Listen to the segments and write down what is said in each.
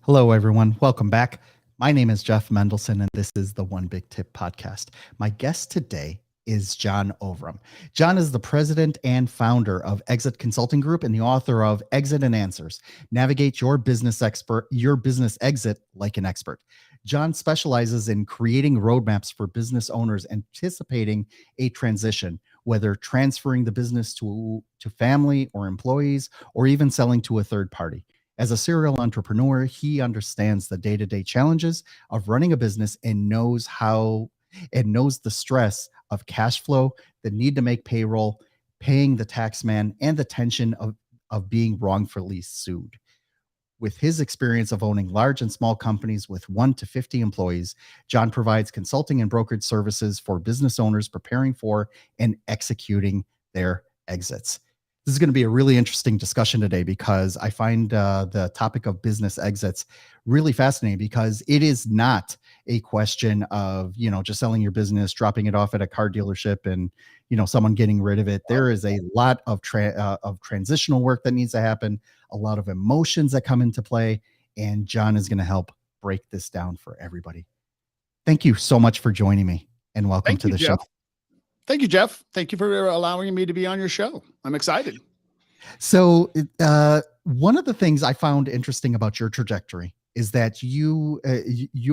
Hello, everyone. Welcome back. My name is Jeff Mendelson, and this is the One Big Tip podcast. My guest today is John Ovrom. John is the president and founder of Exit Consulting Group and the author of Exit and Answers. Navigate your business exit like an expert. John specializes in creating roadmaps for business owners anticipating a transition, whether transferring the business to family or employees, or even selling to a third party. As a serial entrepreneur, he understands the day-to-day challenges of running a business and knows the stress of cash flow, the need to make payroll, paying the tax man, and the tension of being wrongfully sued. With his experience of owning large and small companies with 1 to 50 employees, John provides consulting and brokerage services for business owners preparing for and executing their exits. This is going to be a really interesting discussion today because I find the topic of business exits really fascinating, because it is not a question of, just selling your business, dropping it off at a car dealership and, someone getting rid of it. There is a lot of transitional work that needs to happen, a lot of emotions that come into play, and John is going to help break this down for everybody. Thank you so much for joining me, and welcome to the show. Thank you, Jeff. Thank you for allowing me to be on your show. I'm excited. So one of the things I found interesting about your trajectory is that you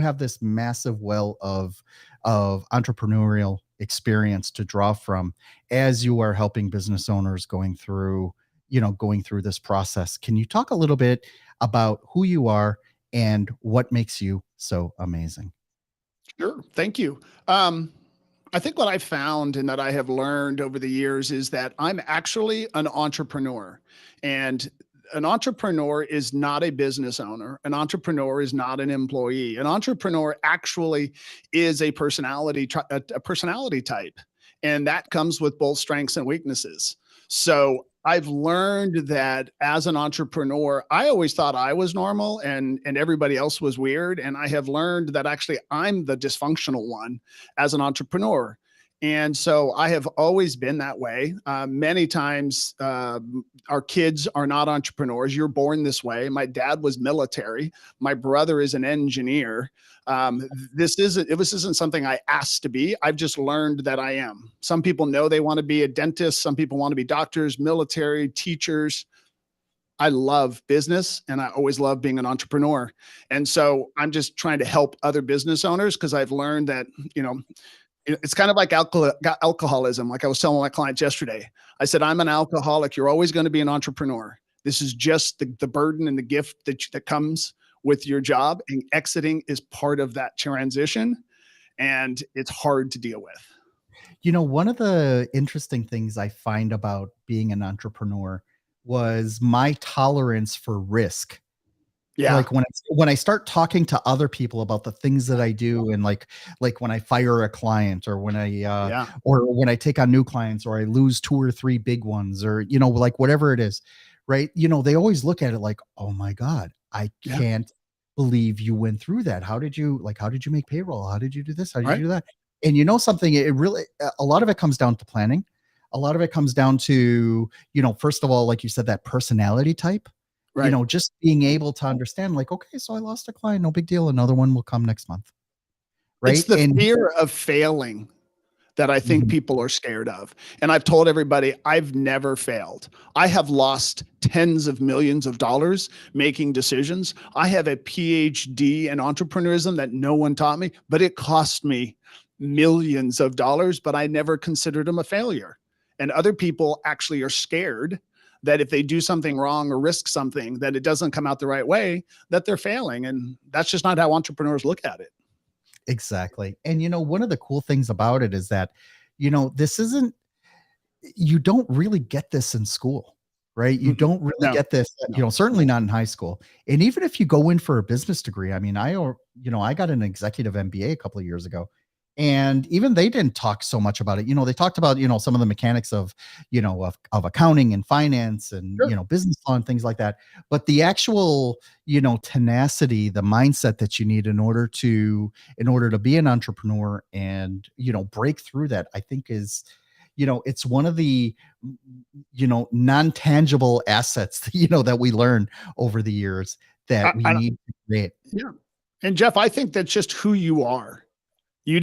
have this massive well of entrepreneurial experience to draw from as you are helping business owners going through this process. Can you talk a little bit about who you are and what makes you so amazing? Sure. Thank you. I think what I found and that I have learned over the years is that I'm actually an entrepreneur, and an entrepreneur is not a business owner. An entrepreneur is not an employee. An entrepreneur actually is a personality type, and that comes with both strengths and weaknesses. So I've learned that as an entrepreneur, I always thought I was normal and everybody else was weird. And I have learned that actually I'm the dysfunctional one as an entrepreneur. And so I have always been that way. Many times our kids are not entrepreneurs. You're born this way. My dad was military. My brother is an engineer. This isn't something I asked to be. I've just learned that I am. Some people know they want to be a dentist. Some people want to be doctors, military, teachers. I love business, and I always love being an entrepreneur. And so I'm just trying to help other business owners, because I've learned that, it's kind of like alcoholism. Like I was telling my clients yesterday, I said, I'm an alcoholic. You're always going to be an entrepreneur. This is just the burden and the gift that comes with your job, and exiting is part of that transition, and it's hard to deal with. One of the interesting things I find about being an entrepreneur was my tolerance for risk. Yeah. Like when I start talking to other people about the things that I do, and like when I fire a client, or when I take on new clients, or I lose 2 or 3 big ones, or like whatever it is, right? They always look at it like, oh my God, I can't believe you went through that. How did you make payroll? How did you do this? How did you do that? And something, it really, a lot of it comes down to planning. A lot of it comes down to, first of all, like you said, that personality type. Right. Just being able to understand, like, okay, so I lost a client, no big deal. Another one will come next month. Right. It's the fear of failing that I think people are scared of. And I've told everybody, I've never failed. I have lost tens of millions of dollars making decisions. I have a PhD in entrepreneurism that no one taught me, but it cost me millions of dollars, but I never considered them a failure. And other people actually are scared that if they do something wrong or risk something, that it doesn't come out the right way, that they're failing. And that's just not how entrepreneurs look at it. Exactly. And, one of the cool things about it is that, you don't really get this in school, right? You don't really get this, certainly not in high school. And even if you go in for a business degree, I mean, I got an executive MBA a couple of years ago, and even they didn't talk so much about it. They talked about, some of the mechanics of accounting and finance and, business law and things like that. But the actual, tenacity, the mindset that you need in order to be an entrepreneur and, break through that, I think is, it's one of the, non-tangible assets, that we learn over the years that we I, need to create. yeah. And Jeff, I think that's just who you are. You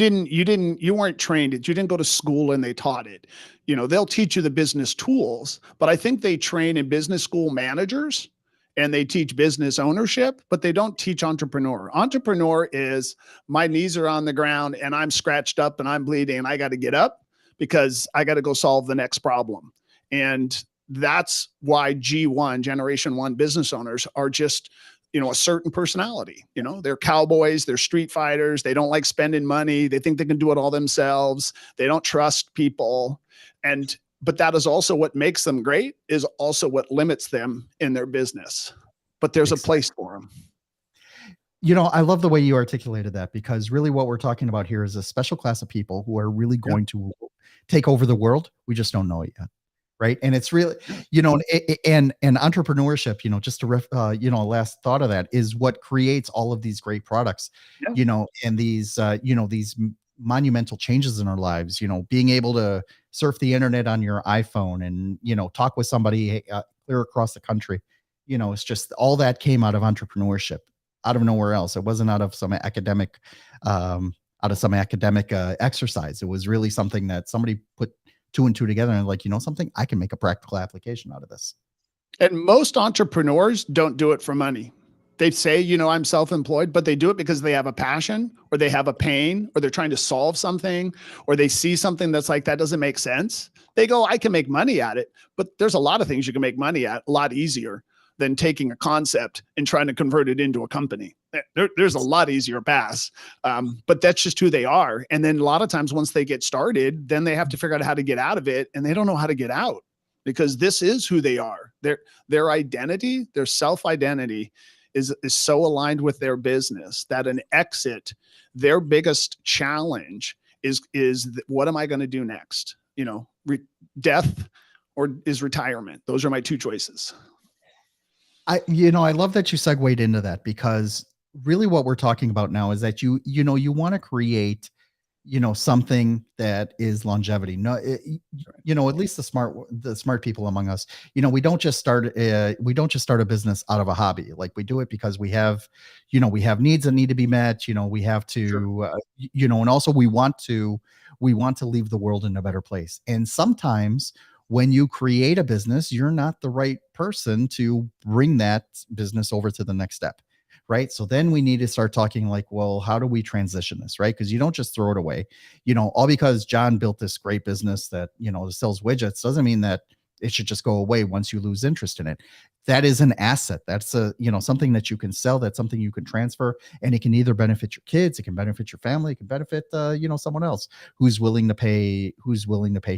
weren't trained it. You didn't go to school and they taught it. They'll teach you the business tools, but I think they train in business school managers and they teach business ownership, but they don't teach entrepreneur. Entrepreneur is my knees are on the ground and I'm scratched up and I'm bleeding and I got to get up because I got to go solve the next problem. And that's why G1, Generation One business owners are just a certain personality. They're cowboys, they're street fighters. They don't like spending money. They think they can do it all themselves. They don't trust people. But that is also what makes them great, is also what limits them in their business. But there's a place for them. I love the way you articulated that, because really what we're talking about here is a special class of people who are really going to take over the world. We just don't know it yet. Right. And it's really, and entrepreneurship, just to last thought of that is what creates all of these great products, and these, these monumental changes in our lives, being able to surf the internet on your iPhone and, talk with somebody clear across the country. It's just all that came out of entrepreneurship, out of nowhere else. It wasn't out of some academic, exercise. It was really something that somebody put two and two together and like, something, I can make a practical application out of this. And most entrepreneurs don't do it for money. They say, I'm self-employed, but they do it because they have a passion or they have a pain or they're trying to solve something or they see something that's like, that doesn't make sense. They go, I can make money at it, but there's a lot of things you can make money at a lot easier than taking a concept and trying to convert it into a company. There's a lot easier paths, but that's just who they are. And then a lot of times once they get started, then they have to figure out how to get out of it, and they don't know how to get out because this is who they are. Their identity, their self-identity is so aligned with their business that an exit, their biggest challenge is what am I going to do next? Death or is retirement. Those are my two choices. I love that you segued into that, because really what we're talking about now is that you want to create, something that is longevity. No, at least the smart people among us, we don't just start a business out of a hobby. Like, we do it because we have needs that need to be met. We have to, and also we want to leave the world in a better place. And sometimes when you create a business, you're not the right person to bring that business over to the next step. Right. So then we need to start talking like, well, how do we transition this? Right. Because you don't just throw it away, all because John built this great business that, sells widgets doesn't mean that it should just go away once you lose interest in it. That is an asset. That's something that you can sell. That's something you can transfer, and it can either benefit your kids, it can benefit your family, it can benefit, someone else who's willing to pay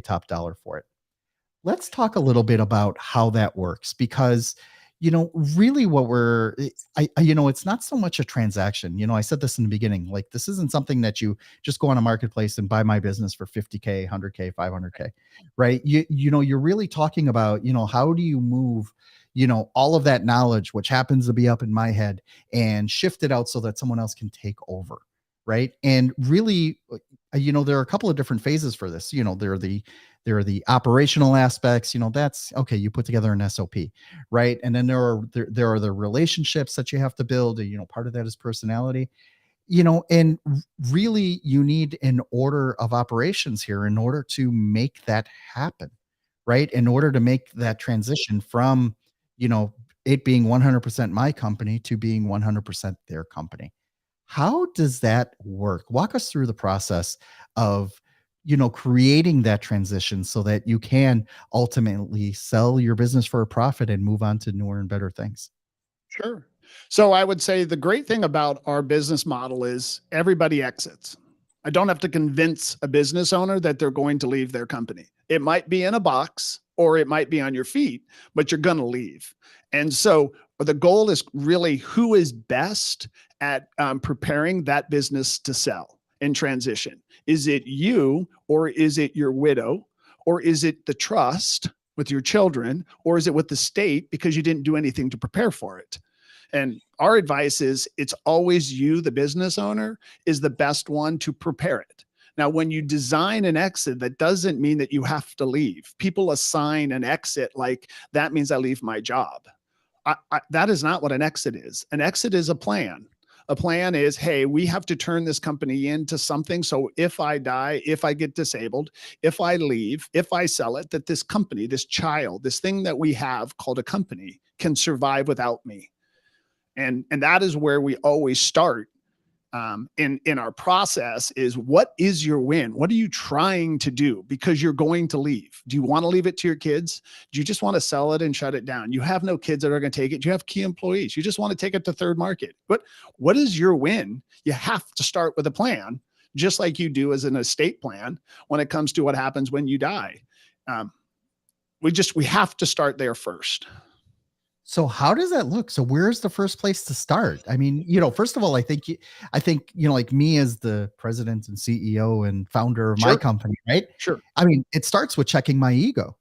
top dollar for it. Let's talk a little bit about how that works, because really what it's not so much a transaction. I said this in the beginning, like, this isn't something that you just go on a marketplace and buy my business for 50K, 100K, 500K, right? You're really talking about, how do you move, all of that knowledge, which happens to be up in my head, and shift it out so that someone else can take over. Right. And really, there are a couple of different phases for this. There are the operational aspects, that's okay. You put together an SOP, right? And then there are the relationships that you have to build. Part of that is personality, and really you you an order of operations here in order to make that happen, right? In order to make that transition from, it being 100% my company to being 100% their company. How does that work? Walk us through the process of, creating that transition so that you can ultimately sell your business for a profit and move on to newer and better things. Sure. So I would say the great thing about our business model is everybody exits. I don't have to convince a business owner that they're going to leave their company. It might be in a box or it might be on your feet, but you're going to leave. And so the goal is really who is best at preparing that business to sell and transition. Is it you, or is it your widow, or is it the trust with your children, or is it with the state because you didn't do anything to prepare for it? And our advice is it's always you, the business owner, is the best one to prepare it. Now, when you design an exit, that doesn't mean that you have to leave. People assign an exit like that means I leave my job. that is not what an exit is. An exit is a plan. A plan is, hey, we have to turn this company into something. So if I die, if I get disabled, if I leave, if I sell it, that this company, this child, this thing that we have called a company can survive without me. And that is where we always start in our process is, what is your win? What are you trying to do? Because you're going to leave. Do you want to leave it to your kids? Do you just want to sell it and shut it down? You have no kids that are going to take it. You have key employees. You just want to take it to third market. But what is your win? You have to start with a plan, just like you do as an estate plan when it comes to what happens when you die. We have to start there first. So how does that look? So where's the first place to start? I mean, first of all, I think, like me as the president and CEO and founder of my company, right? Sure. I mean, it starts with checking my ego,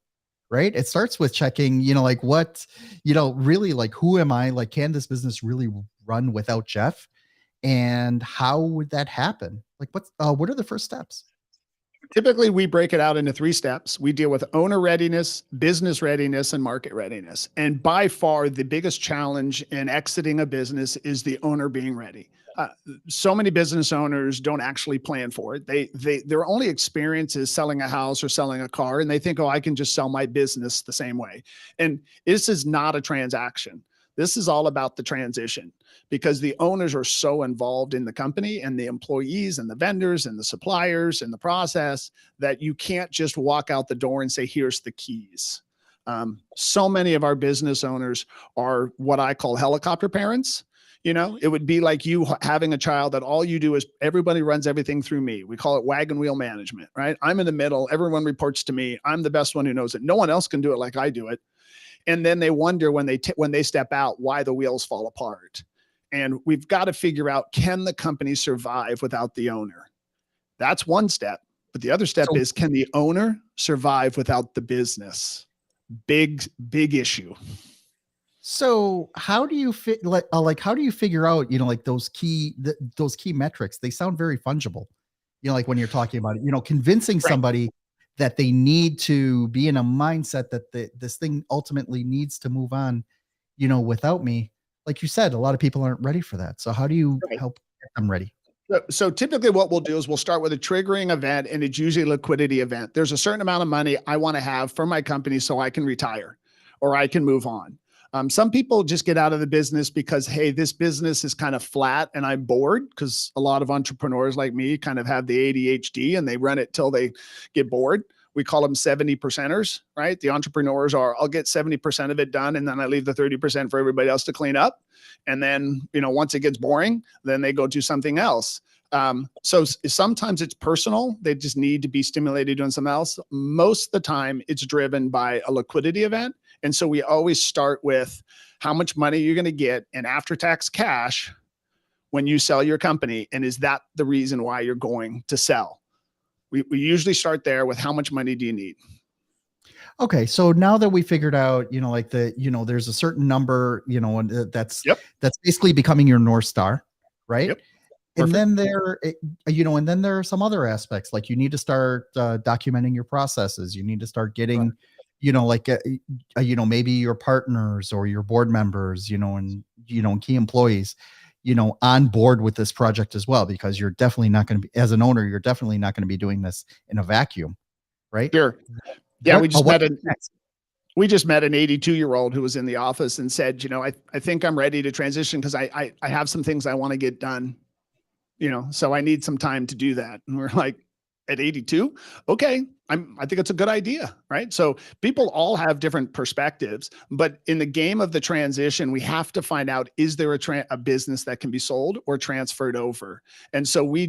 right? It starts with checking, like what, really like, who am I? Like, can this business really run without Jeff? And how would that happen? Like, what are the first steps? Typically, we break it out into 3 steps. We deal with owner readiness, business readiness, and market readiness. And by far, the biggest challenge in exiting a business is the owner being ready. So many business owners don't actually plan for it. Their only experience is selling a house or selling a car, and they think, oh, I can just sell my business the same way. And this is not a transaction. This is all about the transition, because the owners are so involved in the company and the employees and the vendors and the suppliers and the process that you can't just walk out the door and say, here's the keys. So many of our business owners are what I call helicopter parents. It would be like you having a child that all you do is everybody runs everything through me. We call it wagon wheel management, right? I'm in the middle. Everyone reports to me. I'm the best one who knows it. No one else can do it like I do it. And then they wonder when they step out, why the wheels fall apart. And we've got to figure out, can the company survive without the owner? That's one step. But the other step is, can the owner survive without the business? Big issue. So how do you how do you figure out, like those key metrics? They sound very fungible. Like when you're talking about it, convincing somebody that they need to be in a mindset that this thing ultimately needs to move on, without me. Like you said, a lot of people aren't ready for that. So how do you help get them ready? So typically what we'll do is we'll start with a triggering event, and it's usually a liquidity event. There's a certain amount of money I want to have for my company so I can retire or I can move on. Some people just get out of the business because, hey, this business is kind of flat and I'm bored, because a lot of entrepreneurs like me kind of have the ADHD and they run it till they get bored. We call them 70%ers, right? The entrepreneurs are, I'll get 70% of it done, and then I leave the 30% for everybody else to clean up. And then, once it gets boring, then they go do something else. So sometimes it's personal. They just need to be stimulated doing something else. Most of the time it's driven by a liquidity event. And so we always start with how much money you're going to get in after-tax cash when you sell your company. And is that the reason why you're going to sell? We usually start there with, how much money do you need? Okay. So now that we figured out, there's a certain number, and that's basically becoming your North Star, right? Yep. And then there are some other aspects, like you need to start documenting your processes. You need to start getting, maybe your partners or your board members, and key employees, on board with this project as well, because you're definitely not going to be, as an owner, you're definitely not going to be doing this in a vacuum, right? Sure. Yeah, we just met an 82-year-old who was in the office and said, I think I'm ready to transition because I have some things I want to get done. So I need some time to do that. And we're like, at 82? Okay. I think it's a good idea, right? So people all have different perspectives, but in the game of the transition, we have to find out, is there a business that can be sold or transferred over? And so we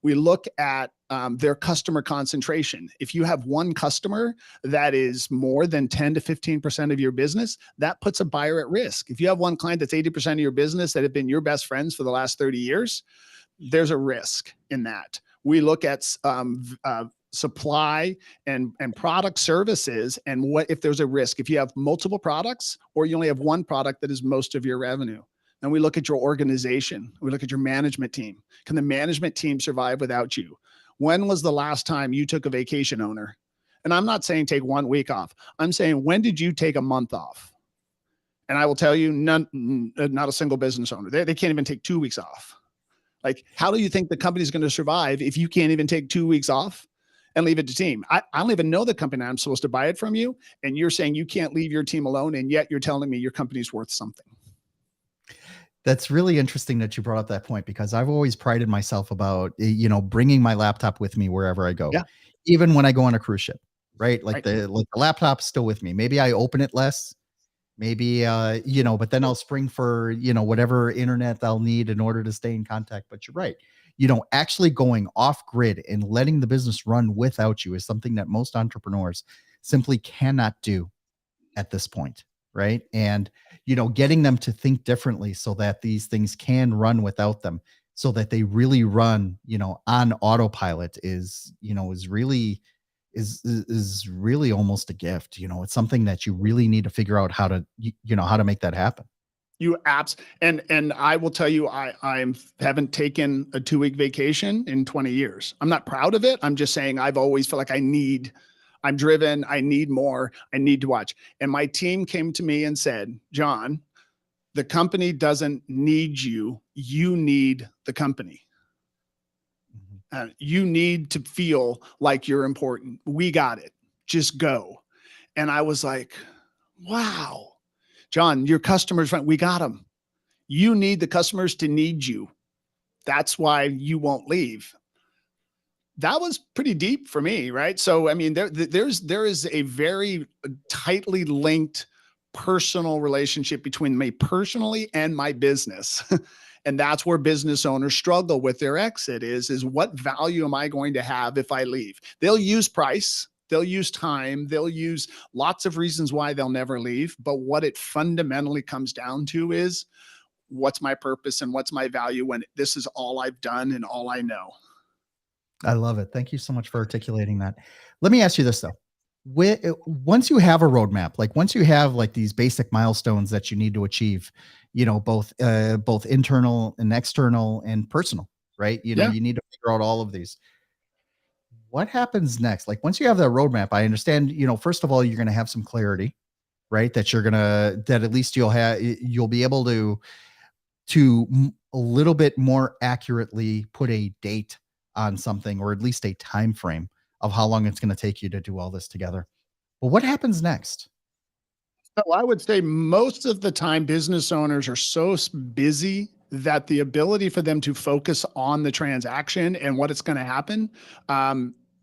look at their customer concentration. If you have one customer that is more than 10 to 15% of your business, that puts a buyer at risk. If you have one client that's 80% of your business that have been your best friends for the last 30 years, there's a risk in that. We look at supply and product services, and what if there's a risk if you have multiple products or you only have one product that is most of your revenue. Then we look at your organization. We look at your management team. Can the management team survive without you? When was the last time you took a vacation, owner? And I'm not saying take 1 week off. I'm saying, when did you take a month off? And I will tell you, not a single business owner, they can't even take 2 weeks off. Like, how do you think the company's going to survive if you can't even take 2 weeks off and leave it to team? I don't even know the company I'm supposed to buy it from you. And you're saying you can't leave your team alone. And yet you're telling me your company's worth something. That's really interesting that you brought up that point, because I've always prided myself about, bringing my laptop with me wherever I go, Yeah. even when I go on a cruise ship, right? Like Right. the laptop's still with me. Maybe I open it less, maybe, but then I'll spring for, whatever internet I'll need in order to stay in contact. But you're right. Actually going off grid and letting the business run without you is something that most entrepreneurs simply cannot do at this point, right? And getting them to think differently so that these things can run without them, so that they really run, on autopilot is really almost a gift. It's something that you really need to figure out how to how to make that happen. You apps and I will tell you, I haven't taken a 2-week vacation in 20 years. I'm not proud of it. I'm just saying I've always felt like I'm driven. I need more. I need to watch. And my team came to me and said, John, the company doesn't need you. You need the company. You need to feel like you're important. We got it. Just go. And I was like, wow, John, your customers, we got them. You need the customers to need you. That's why you won't leave. That was pretty deep for me, right? So, I mean, there is a very tightly linked personal relationship between me personally and my business. And that's where business owners struggle with their exit is what value am I going to have if I leave? They'll use price, they'll use time, they'll use lots of reasons why they'll never leave. But what it fundamentally comes down to is, what's my purpose and what's my value when this is all I've done and all I know? I love it. Thank you so much for articulating that. Let me ask you this though. Once you have a roadmap, like once you have like these basic milestones that you need to achieve, both internal and external and personal, right? Yeah. You need to figure out all of these. What happens next? Like once you have that roadmap, I understand, first of all, you're going to have some clarity, right? That at least you'll be able to a little bit more accurately put a date on something, or at least a time frame of how long it's going to take you to do all this together. But what happens next? So I would say most of the time, business owners are so busy that the ability for them to focus on the transaction and what it's going to happen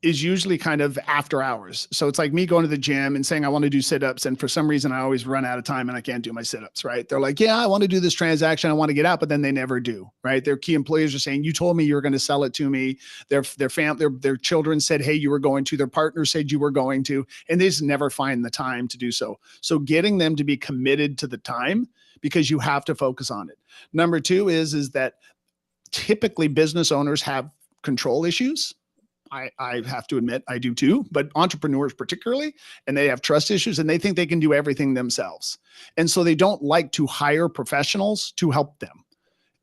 is usually kind of after hours. So it's like me going to the gym and saying, I want to do sit-ups. And for some reason, I always run out of time and I can't do my sit-ups, right? They're like, yeah, I want to do this transaction. I want to get out, but then they never do, right? Their key employees are saying, you told me you were going to sell it to me. Their children said, hey, you were going to, their partner said you were going to, and they just never find the time to do so. So getting them to be committed to the time, because you have to focus on it. Number two is that typically business owners have control issues. I have to admit I do too, but entrepreneurs particularly, and they have trust issues and they think they can do everything themselves. And so they don't like to hire professionals to help them.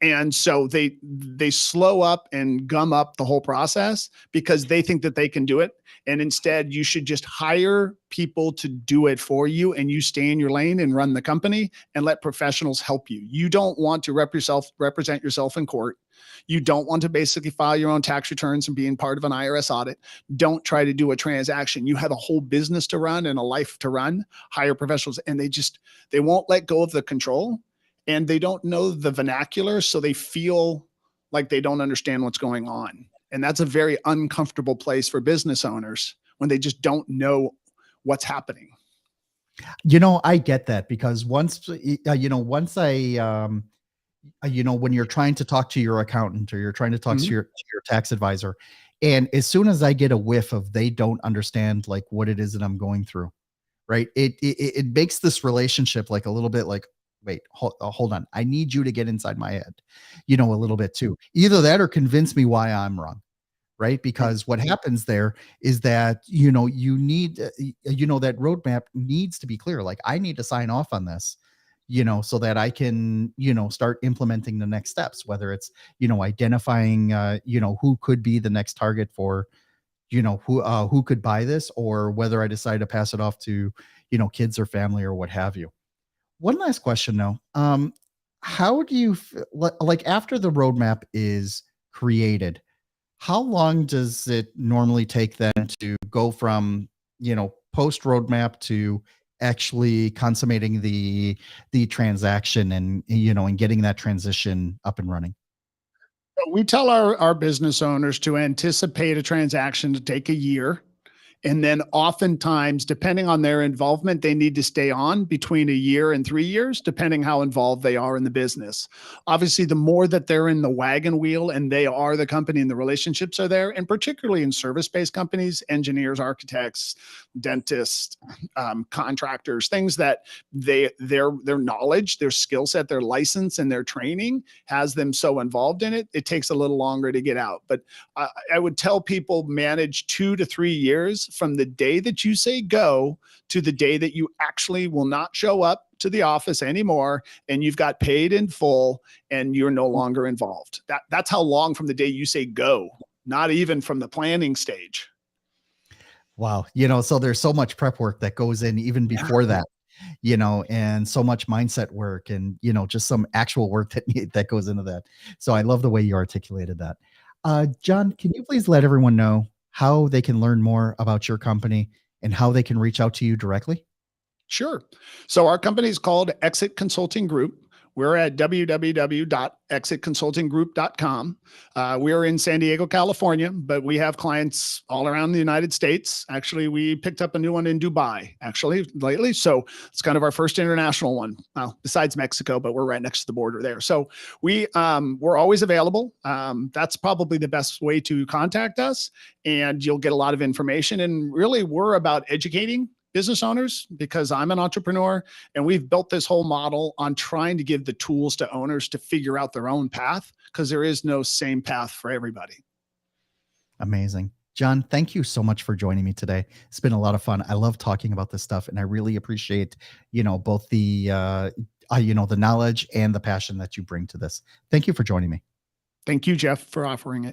And so they slow up and gum up the whole process because they think that they can do it. And instead, you should just hire people to do it for you, and you stay in your lane and run the company and let professionals help you. You don't want to represent yourself in court. You don't want to basically file your own tax returns and being part of an IRS audit. Don't try to do a transaction. You have a whole business to run and a life to run. Hire professionals, and they won't let go of the control. And they don't know the vernacular, so they feel like they don't understand what's going on. And that's a very uncomfortable place for business owners when they just don't know what's happening. I get that, because once when you're trying to talk to your accountant or you're trying to talk to your tax advisor, and as soon as I get a whiff of they don't understand like what it is that I'm going through, right? It makes this relationship like a little bit like, wait, hold on. I need you to get inside my head, a little bit too. Either that or convince me why I'm wrong, right? Because what happens there is that, you need, that roadmap needs to be clear. Like I need to sign off on this, so that I can, start implementing the next steps, whether it's, identifying, who could be the next target for, who could buy this, or whether I decide to pass it off to, kids or family or what have you. One last question though. How do you like after the roadmap is created? How long does it normally take then to go from, post roadmap to actually consummating the transaction and and getting that transition up and running? We tell our business owners to anticipate a transaction to take a year. And then oftentimes, depending on their involvement, they need to stay on between a year and 3 years, depending how involved they are in the business. Obviously, the more that they're in the wagon wheel and they are the company and the relationships are there, and particularly in service-based companies, engineers, architects, dentists, contractors, things that their knowledge, their skill set, their license, and their training has them so involved in it, it takes a little longer to get out. But I would tell people manage 2 to 3 years from the day that you say go to the day that you actually will not show up to the office anymore and you've got paid in full and you're no longer involved. That's how long from the day you say go, not even from the planning stage. Wow. So there's so much prep work that goes in even before that, and so much mindset work and, just some actual work that goes into that. So I love the way you articulated that. John, can you please let everyone know how they can learn more about your company and how they can reach out to you directly? Sure. So our company is called Exit Consulting Group. We're at www.exitconsultinggroup.com. We're in San Diego, California, but we have clients all around the United States. Actually, we picked up a new one in Dubai, actually, lately. So it's kind of our first international one, besides Mexico, but we're right next to the border there. So we're always available. That's probably the best way to contact us, and you'll get a lot of information. And really, we're about educating business owners because I'm an entrepreneur and we've built this whole model on trying to give the tools to owners to figure out their own path because there is no same path for everybody. Amazing. John, thank you so much for joining me today. It's been a lot of fun. I love talking about this stuff and I really appreciate, both the the knowledge and the passion that you bring to this. Thank you for joining me. Thank you, Jeff, for offering it.